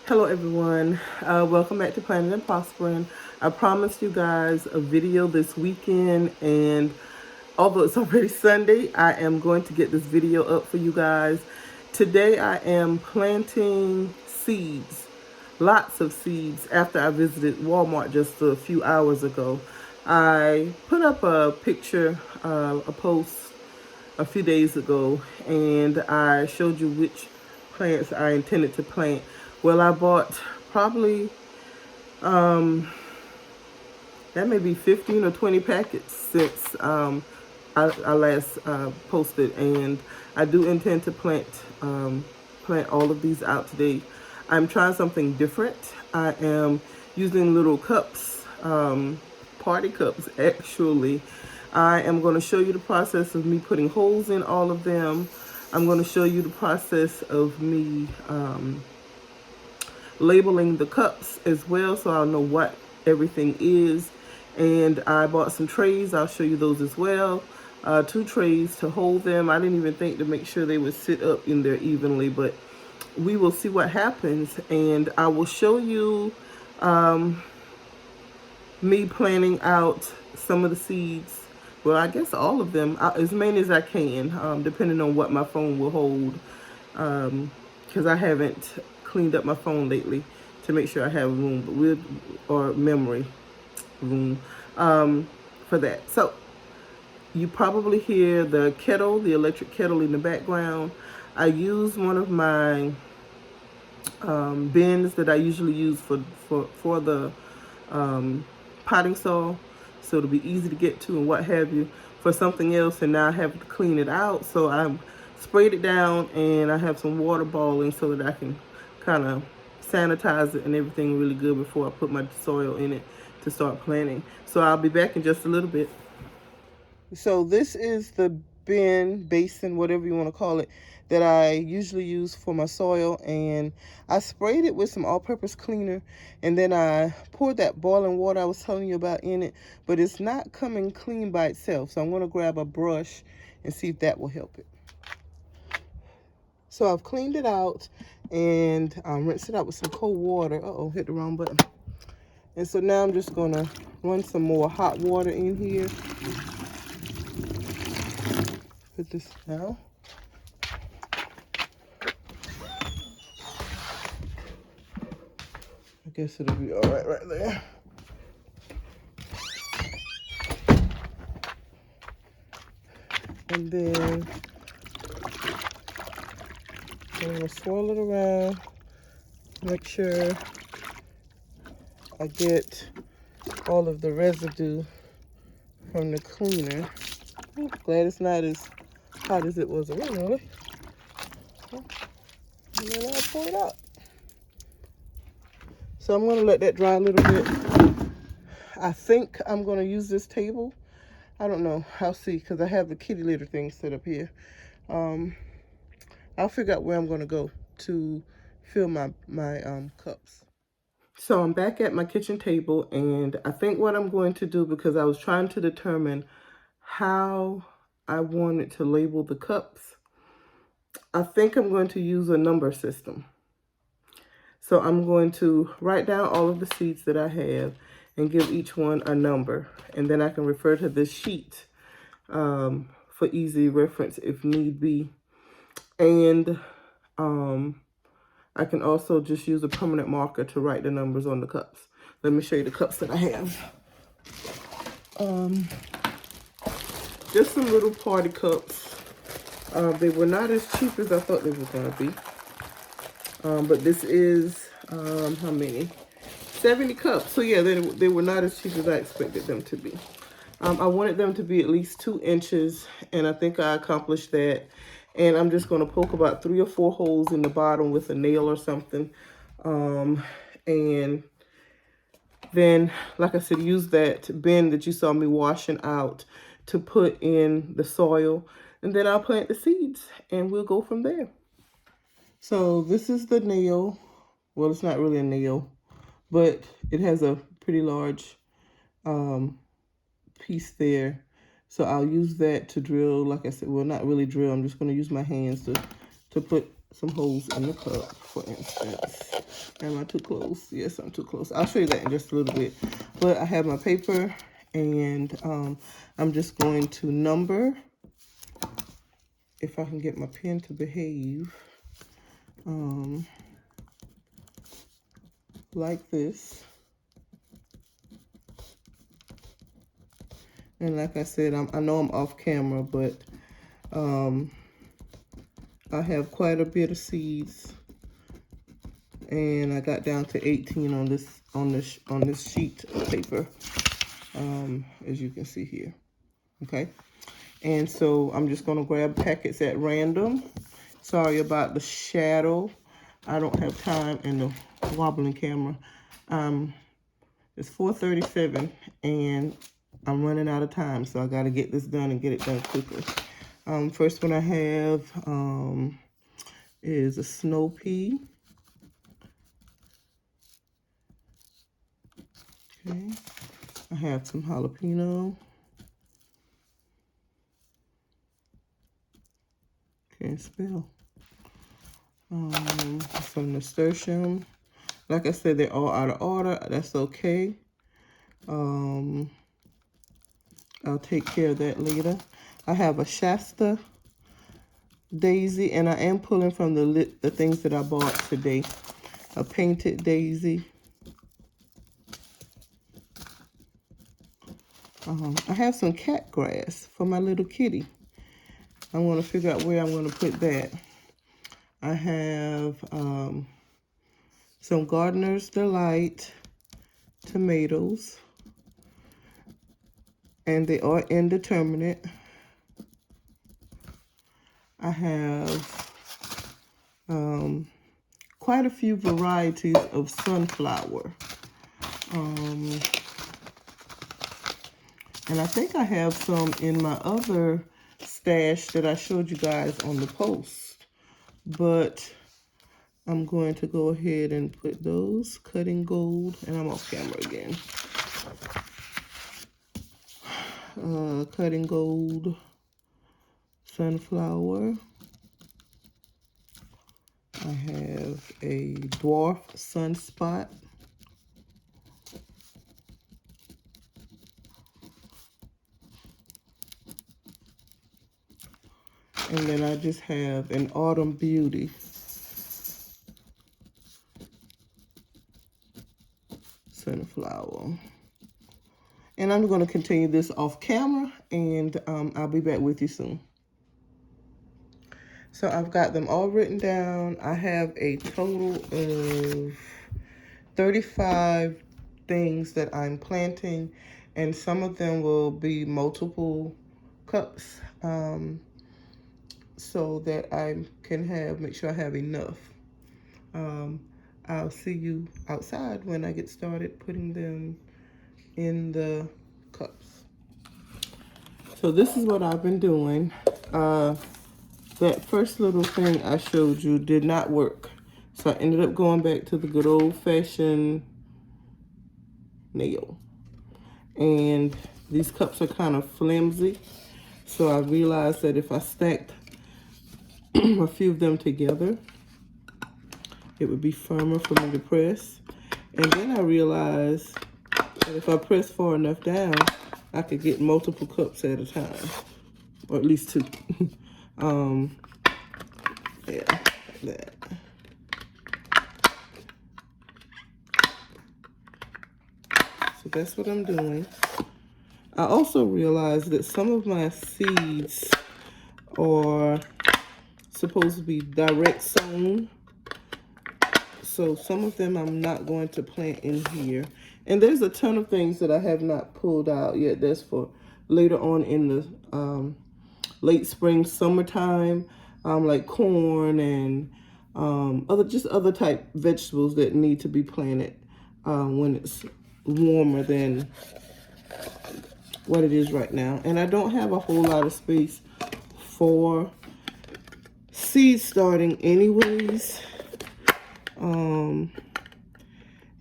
Hello everyone, welcome back to Planning and Prospering. I promised you guys a video this weekend, and although it's already Sunday, I am going to get this video up for you guys. Today I am planting seeds, lots of seeds. After I visited Walmart just a few hours ago, I put up a picture, a post a few days ago, and I showed you which plants I intended to plant. Well, I bought probably that may be 15 or 20 packets since I last posted, and I do intend to plant all of these out today. I'm trying something different. I am using little cups, party cups actually. I am going to show you the process of me putting holes in all of them. I'm going to show you the process of me labeling the cups as well, so I'll know what everything is. And I bought some trays. I'll show you those as well. 2 trays to hold them. I didn't even think to make sure they would sit up in there evenly, but we will see what happens. And I will show you me planning out some of the seeds. Well, I guess all of them, as many as I can, depending on what my phone will hold. Because I haven't cleaned up my phone lately to make sure I have room, or memory room for that. So you probably hear the kettle, the electric kettle in the background. I use one of my bins that I usually use for the potting soil, so it'll be easy to get to and what have you, for something else, and now I have to clean it out. So I sprayed it down, and I have some water boiling so that I can kind of sanitize it and everything really good before I put my soil in it to start planting. So I'll be back in just a little bit. So this is the bin, basin, whatever you want to call it, that I usually use for my soil, and I sprayed it with some all-purpose cleaner, and then I poured that boiling water I was telling you about in it, but it's not coming clean by itself, so I'm going to grab a brush and see if that will help it. So I've cleaned it out and rinsed it out with some cold water. Uh-oh, hit the wrong button. And so now I'm just going to run some more hot water in here. Put this now. I guess it'll be all right there. And then I'm going to swirl it around, make sure I get all of the residue from the cleaner. Glad it's not as hot as it was originally. And then I'll pour it out. So I'm going to let that dry a little bit. I think I'm going to use this table. I don't know. I'll see, because I have the kitty litter thing set up here. I'll figure out where I'm going to go to fill my cups. So I'm back at my kitchen table, and I think what I'm going to do, because I was trying to determine how I wanted to label the cups, I think I'm going to use a number system. So I'm going to write down all of the seeds that I have and give each one a number, and then I can refer to this sheet for easy reference if need be. And I can also just use a permanent marker to write the numbers on the cups. Let me show you the cups that I have. Just some little party cups. They were not as cheap as I thought they were going to be. But this is, how many? 70 cups. So yeah, they were not as cheap as I expected them to be. I wanted them to be at least 2 inches, and I think I accomplished that. And I'm just going to poke about 3 or 4 holes in the bottom with a nail or something. And then, like I said, use that bin that you saw me washing out to put in the soil. And then I'll plant the seeds, and we'll go from there. So this is the nail. Well, it's not really a nail, but it has a pretty large piece there. So I'll use that to drill, like I said, well, not really drill. I'm just going to use my hands to put some holes in the cup, for instance. Am I too close? Yes, I'm too close. I'll show you that in just a little bit. But I have my paper, and I'm just going to number, if I can get my pen to behave, like this. And like I said, I know I'm off camera, but I have quite a bit of seeds, and I got down to 18 on this sheet of paper, as you can see here. Okay, and so I'm just gonna grab packets at random. Sorry about the shadow. I don't have time in the wobbling camera. It's 4:37, and I'm running out of time, so I got to get this done and get it done quickly. First one I have is a snow pea. Okay, I have some jalapeno. Can't spell. Some nasturtium. Like I said, they're all out of order. That's okay. I'll take care of that later. I have a Shasta daisy, and I am pulling from the things that I bought today. A painted daisy. I have some cat grass for my little kitty. I want to figure out where I'm going to put that. I have some Gardener's Delight tomatoes, and they are indeterminate. I have quite a few varieties of sunflower. And I think I have some in my other stash that I showed you guys on the post. But I'm going to go ahead and put those, cutting gold, and I'm off camera again. Cutting gold, sunflower. I have a dwarf sunspot. And then I just have an autumn beauty. Sunflower. And I'm going to continue this off camera, and I'll be back with you soon. So I've got them all written down. I have a total of 35 things that I'm planting, and some of them will be multiple cups, so that I can make sure I have enough. I'll see you outside when I get started putting them in the cups. So this is what I've been doing. That first little thing I showed you did not work. So I ended up going back to the good old-fashioned nail. And these cups are kind of flimsy. So I realized that if I stacked a few of them together, it would be firmer for me to press. And then I realized that if I press far enough down, I could get multiple cups at a time, or at least two. Yeah, like that. So that's what I'm doing. I also realized that some of my seeds are supposed to be direct sown. So some of them I'm not going to plant in here. And there's a ton of things that I have not pulled out yet. That's for later on in the late spring, summertime, like corn and other type vegetables that need to be planted when it's warmer than what it is right now. And I don't have a whole lot of space for seed starting anyways.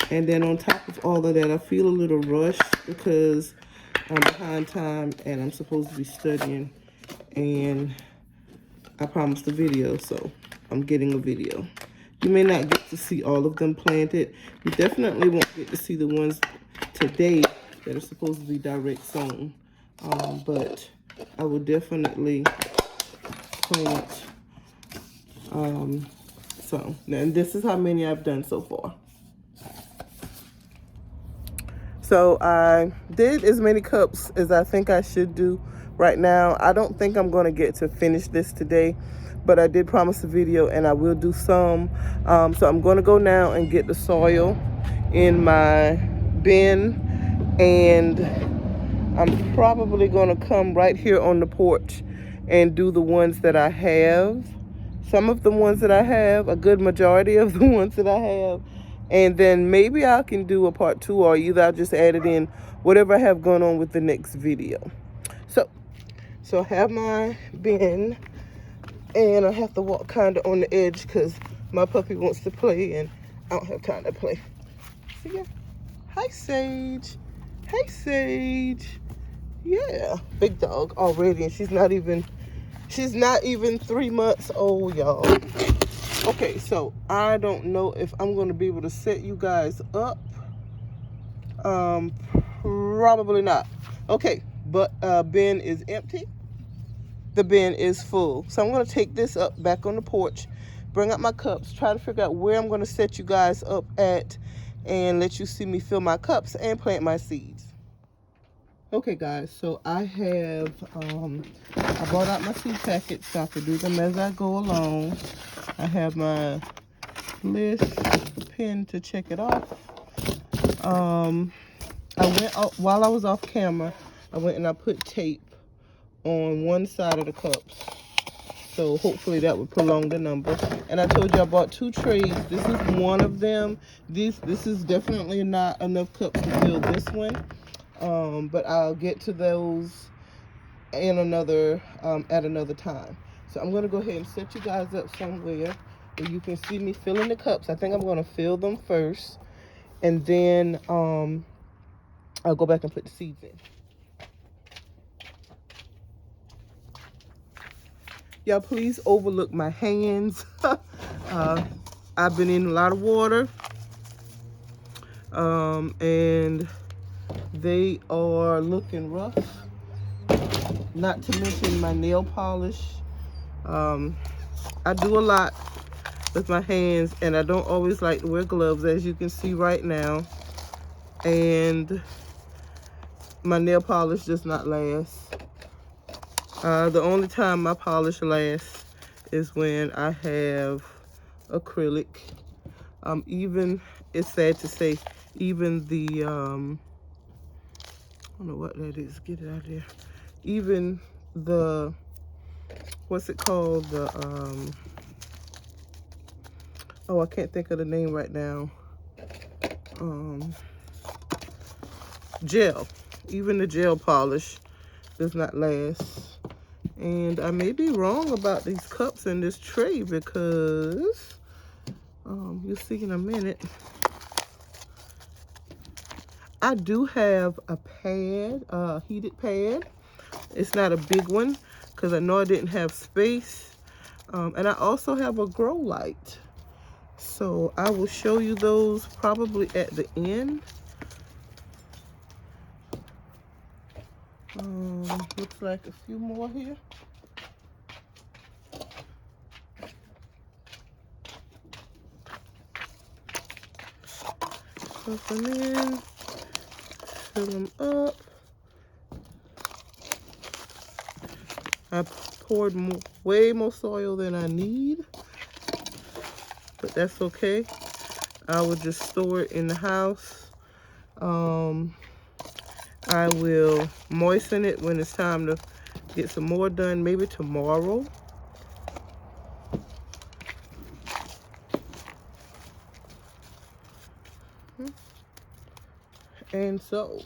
And then on top of all of that, I feel a little rushed because I'm behind time and I'm supposed to be studying, and I promised a video. So I'm getting a video. You may not get to see all of them planted. You definitely won't get to see the ones today that are supposed to be direct sown. But I will definitely plant some. And this is how many I've done so far. So I did as many cups as I think I should do right now. I don't think I'm going to get to finish this today, but I did promise a video and I will do some. So I'm going to go now and get the soil in my bin, and I'm probably going to come right here on the porch and do the ones that I have. Some of the ones that I have, a good majority of the ones that I have. And then maybe I can do a part 2, or either I'll just add it in whatever I have going on with the next video. So I have my bin, and I have to walk kind of on the edge because my puppy wants to play and I don't have time to play. See ya. Hi, Sage. Hey, Sage. Yeah, big dog already, and she's not even 3 months old, y'all. Okay, so I don't know if I'm going to be able to set you guys up. Probably not. Okay, but bin is empty. The bin is full. So I'm going to take this up back on the porch, bring out my cups, try to figure out where I'm going to set you guys up at, and let you see me fill my cups and plant my seeds. Okay, guys, so I have, I brought out my seed packets so I could do them as I go along. I have my list pen to check it off. I went out, while I was off camera, I went and I put tape on one side of the cups. So hopefully that would prolong the number. And I told you I bought 2 trays. This is one of them. This is definitely not enough cups to fill this one. But I'll get to those in another at another time. So I'm gonna go ahead and set you guys up somewhere where you can see me filling the cups. I think I'm gonna fill them first, and then I'll go back and put the seeds in. Y'all, please overlook my hands. I've been in a lot of water, and they are looking rough. Not to mention my nail polish. I do a lot with my hands, and I don't always like to wear gloves, as you can see right now. And my nail polish does not last. The only time my polish lasts is when I have acrylic. Even, it's sad to say, even the, I don't know what that is, get it out of there. Even the, what's it called? The, oh, I can't think of the name right now. Gel. Even the gel polish does not last. And I may be wrong about these cups in this tray because you'll see in a minute. I do have a pad, a heated pad. It's not a big one because I know I didn't have space. And I also have a grow light. So I will show you those probably at the end. Looks like a few more here. Put them in, fill them up. I poured way more soil than I need, but that's okay. I will just store it in the house. I will moisten it when it's time to get some more done, maybe tomorrow. And so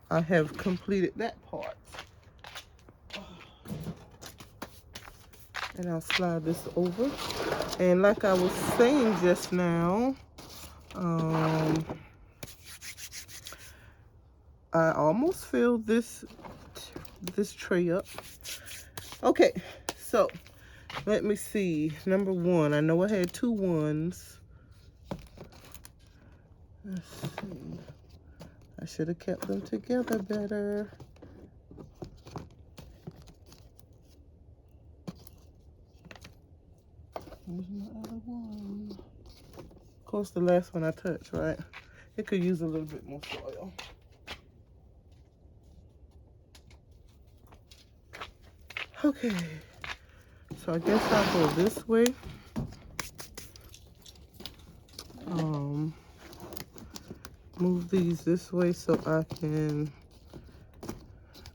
I have completed that part. And I'll slide this over. And like I was saying just now, I almost filled this tray up. Okay, so Let me see. Number 1. I know I had 2 ones. Let's see. I should have kept them together better. Where's my other one? Of course, the last one I touched, right? It could use a little bit more soil. Okay. So I guess I'll go this way. Move these this way so I can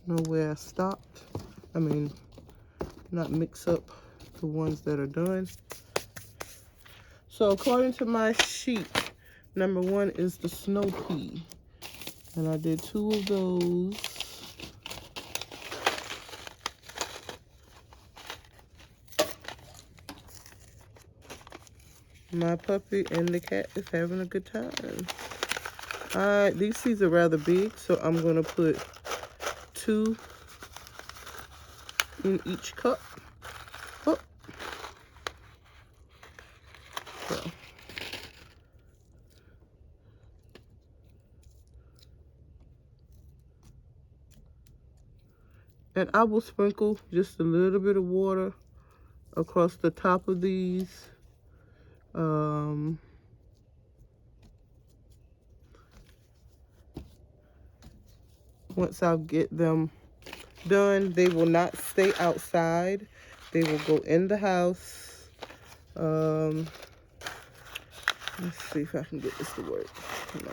know where I stopped. I mean, not mix up the ones that are done. So according to my sheet, number 1 is the snow pea. And I did 2 of those. My puppy and the cat is having a good time. These seeds are rather big, so I'm gonna put 2 in each cup. Oh. So. And I will sprinkle just a little bit of water across the top of these. Once I get them done, they will not stay outside. They will go in the house. Let's see if I can get this to work. No.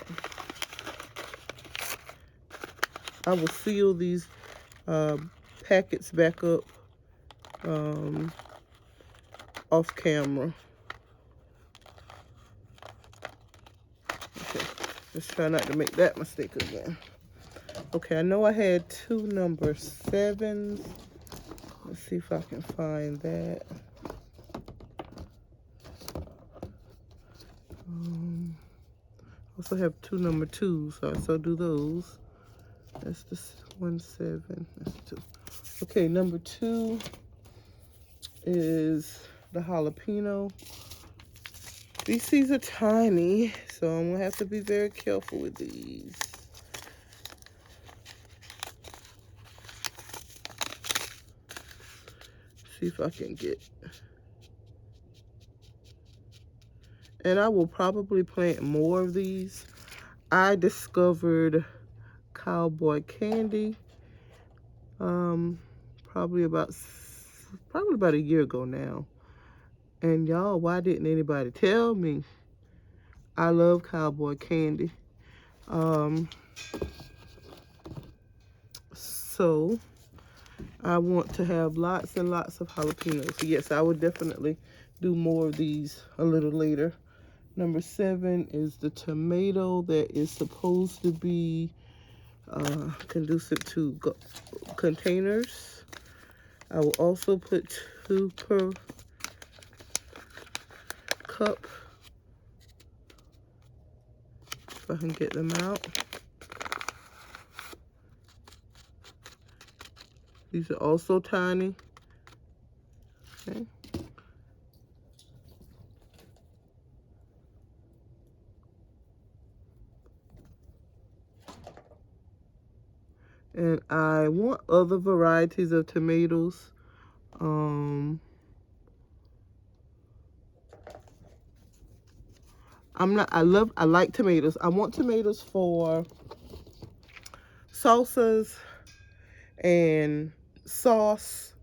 I will seal these packets back up off camera. Okay, let's try not to make that mistake again. Okay, I know I had 2 number 7s. Let's see if I can find that. Also have 2 number 2s, so I still do those. That's the 1 7. That's 2. Okay, number 2 is the jalapeno. These seeds are tiny, so I'm gonna have to be very careful with these. See if I can get. And I will probably plant more of these. I discovered cowboy candy probably about a year ago now. And y'all, why didn't anybody tell me? I love cowboy candy. So I want to have lots and lots of jalapenos. Yes, I would definitely do more of these a little later. Number 7 is the tomato that is supposed to be conducive to containers. I will also put 2 per cup if I can get them out. These are also tiny. Okay. And I want other varieties of tomatoes. I like tomatoes. I want tomatoes for salsas and sauce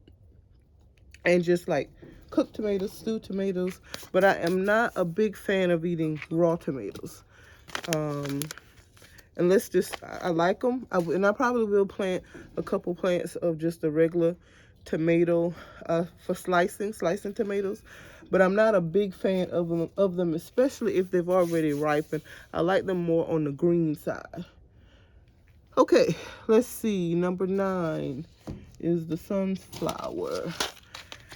and just like cooked tomatoes, stewed tomatoes. But I am not a big fan of eating raw tomatoes. And I like them. And I probably will plant a couple plants of just the regular tomato for slicing tomatoes. But I'm not a big fan of them, especially if they've already ripened. I like them more on the green side. Okay, let's see. Number 9 is the sunflower.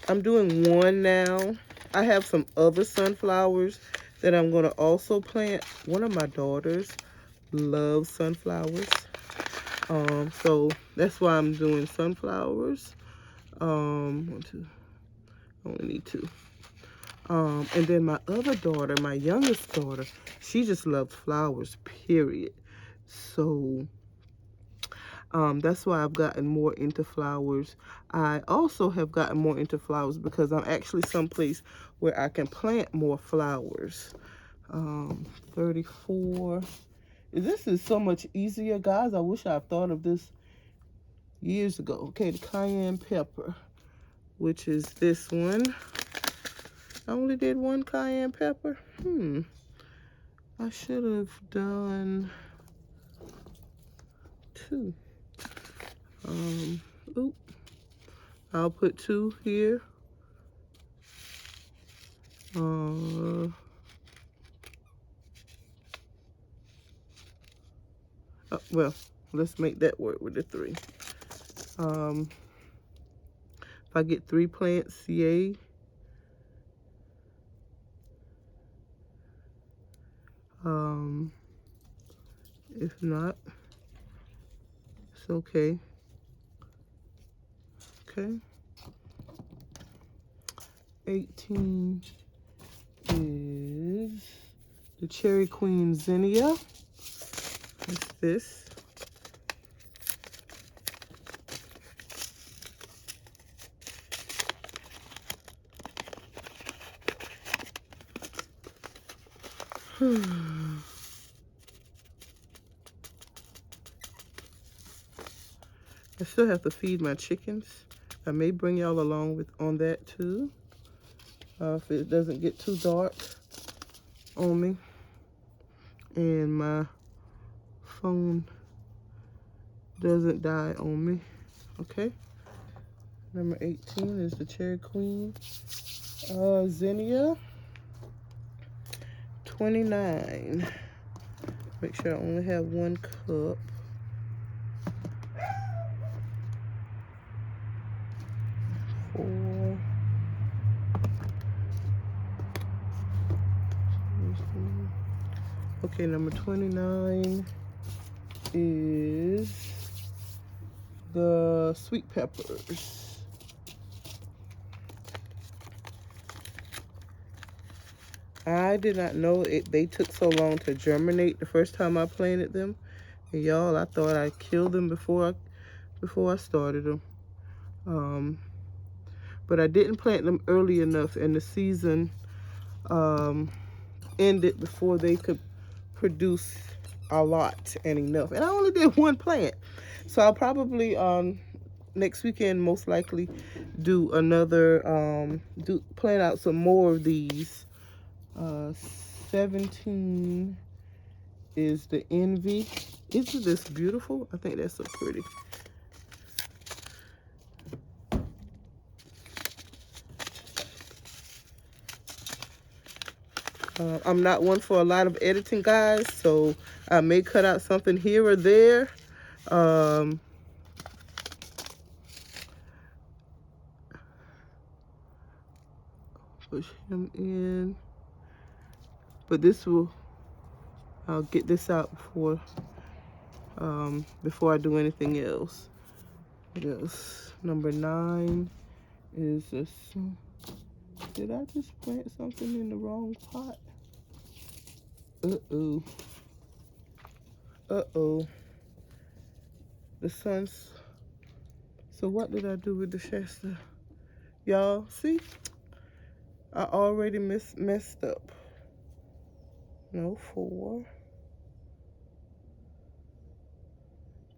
I'm doing 1 now. I have some other sunflowers that I'm going to also plant. One of my daughters loves sunflowers. So that's why I'm doing sunflowers. I Only need 2. And then my other daughter, my youngest daughter, she just loves flowers, period. So that's why I've gotten more into flowers. I also have gotten more into flowers because I'm actually someplace where I can plant more flowers. 34. This is so much easier, guys. I wish I thought of this years ago. Okay, the cayenne pepper, which is this one. I only did 1 cayenne pepper. I should have done 2. Oop. I'll put 2 here. Well, let's make that work with the 3. If I get 3 plants, yay. If not, it's okay. Okay. 18 is the Cherry Queen Zinnia. What's this? I still have to feed my chickens. I may bring y'all along on that too. If it doesn't get too dark on me. And my phone doesn't die on me. Okay. Number 18 is the Cherry Queen Zinnia. 29. Make sure I only have 1 cup. Okay, number 29 is the sweet peppers. I did not know they took so long to germinate the first time I planted them. And y'all, I thought I killed them before I started them. But I didn't plant them early enough, and the season ended before they could produce a lot and enough. And I only did 1 plant. So I'll probably next weekend most likely do another plant out some more of these. 17 is the Envy. Isn't this beautiful? I think that's so pretty. I'm not one for a lot of editing, guys, so I may cut out something here or there. Push him in. But I'll get this out before I do anything else. Yes. Number 9 is this. Did I just plant something in the wrong pot? Uh-oh. Uh-oh. The sun's... So what did I do with the Shasta? Y'all, see? I already messed up. No, 4.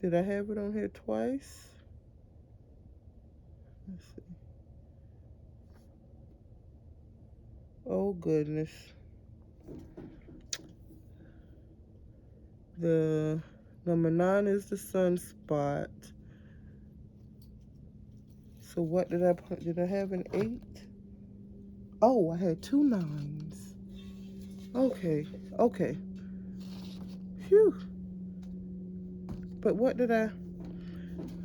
Did I have it on here twice? Let's see. Oh, goodness. The number 9 is the sunspot. So what did I put? Did I have an 8? Oh, I had 2 9s. Okay, okay. Phew. But what did I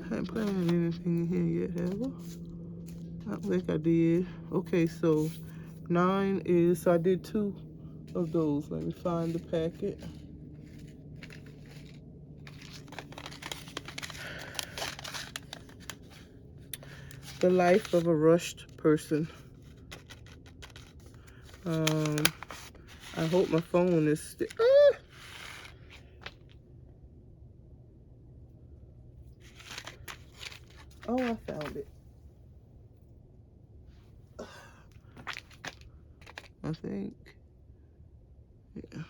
haven't planted anything in here yet, have I? I don't think I did. Okay, so 9 is, so I did 2 of those. Let me find the packet. The life of a rushed person. I hope my phone is still. Oh, I found it. I think. Yeah.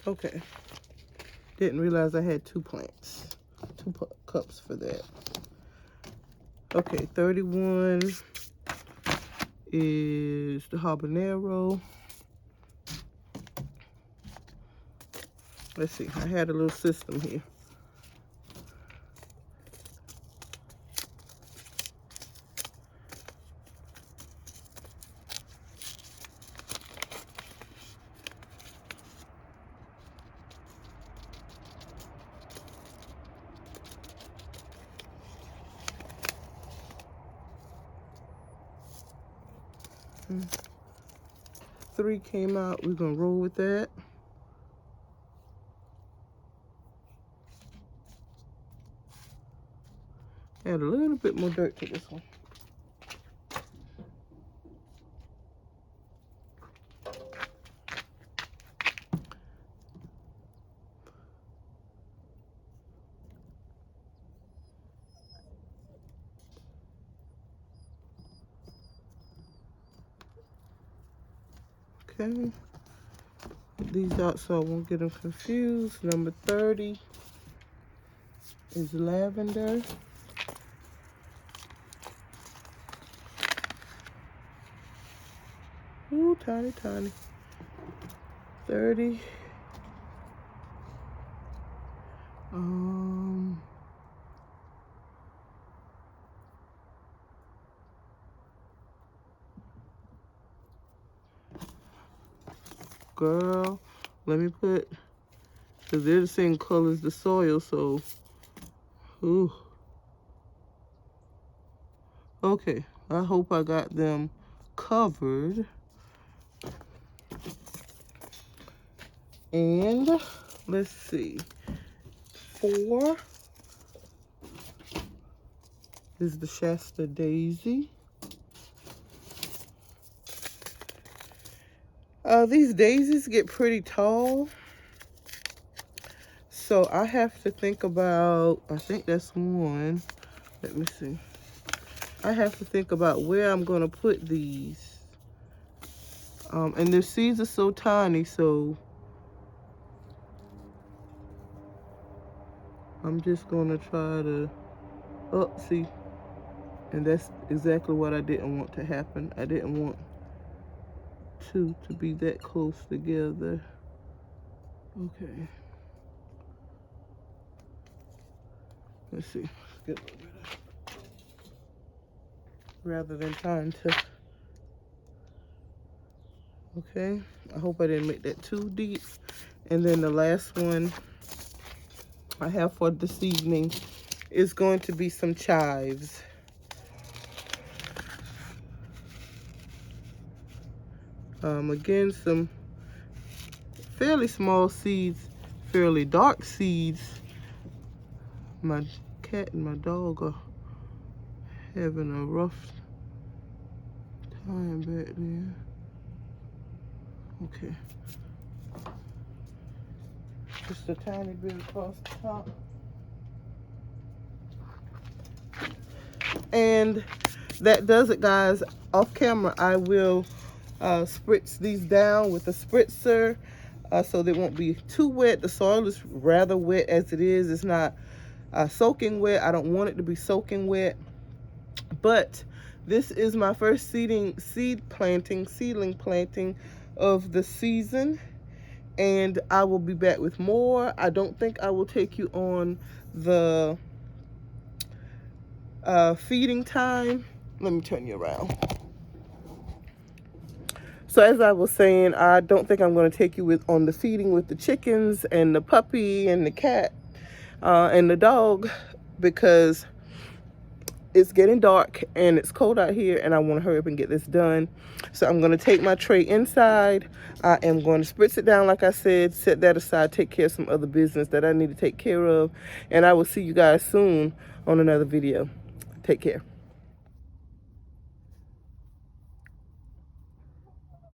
Okay. Didn't realize I had 2 plants. 2 cups for that. Okay, 31 is the habanero. Let's see. I had a little system here. Mm. 3 came out. We're gonna roll with that. Add a little bit more dirt to this one. Okay. Put these out so I won't get them confused. Number 30 is lavender. Ooh, tiny, tiny. 30. Girl, let me put, because they're the same color as the soil, so, ooh. Okay, I hope I got them covered. And let's see, 4 is the Shasta Daisy. These daisies get pretty tall, so I have to think about, I think that's 1. Let me see. I have to think about where I'm gonna put these. And the seeds are so tiny, so I'm just gonna try to, oh, see, and that's exactly what I didn't want to happen. I didn't want 2 to be that close together. Okay. Let's see. Let's get a little bit of, rather than trying to. Okay. I hope I didn't make that too deep. And then the last one I have for this evening is going to be some chives. Again, some fairly small seeds, fairly dark seeds. My cat and my dog are having a rough time back there. Okay. Just a tiny bit across the top. And that does it, guys. Off camera, I will spritz these down with a spritzer so they won't be too wet. The soil is rather wet as it is. It's not soaking wet. I don't want it to be soaking wet. But this is my first seedling planting of the season. And I will be back with more. I don't think I will take you on the feeding time. Let me turn you around. So as I was saying, I don't think I'm going to take you on the feeding with the chickens and the puppy and the cat and the dog, because it's getting dark and it's cold out here, and I want to hurry up and get this done. So I'm going to take my tray inside. I am going to spritz it down like I said, set that aside, take care of some other business that I need to take care of, and I will see you guys soon on another video. Take care.